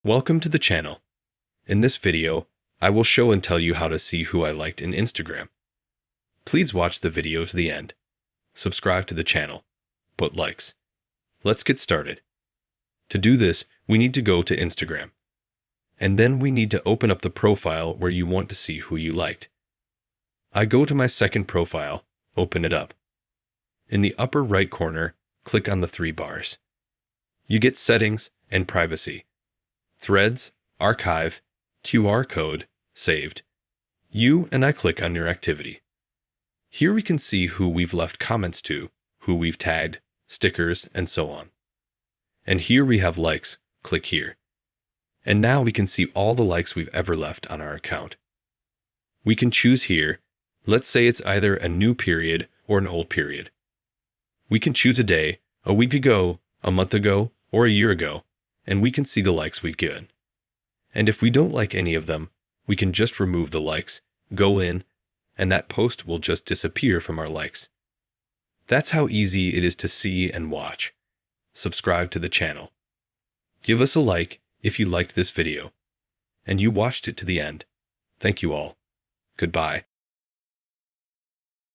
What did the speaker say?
Welcome to the channel. In this video, I will show and tell you how to see who I liked in Instagram. Please watch the video to the end. Subscribe to the channel. Put likes. Let's get started. To do this, we need to go to Instagram. And then we need to open up the profile where you want to see who you liked. I go to my second profile, open it up. In the upper right corner, click on the three bars. You get Settings and Privacy, Threads, Archive, QR Code, Saved. I click on your activity. Here we can see who we've left comments to, who we've tagged, stickers, and so on. And here we have likes. Click here. And now we can see all the likes we've ever left on our account. We can choose here. Let's say it's either a new period or an old period. We can choose a day, a week ago, a month ago, or a year ago, and we can see the likes we've given. And if we don't like any of them, we can just remove the likes, go in, and that post will just disappear from our likes. That's how easy it is to see and watch. Subscribe to the channel. Give us a like if you liked this video, and you watched it to the end. Thank you all. Goodbye.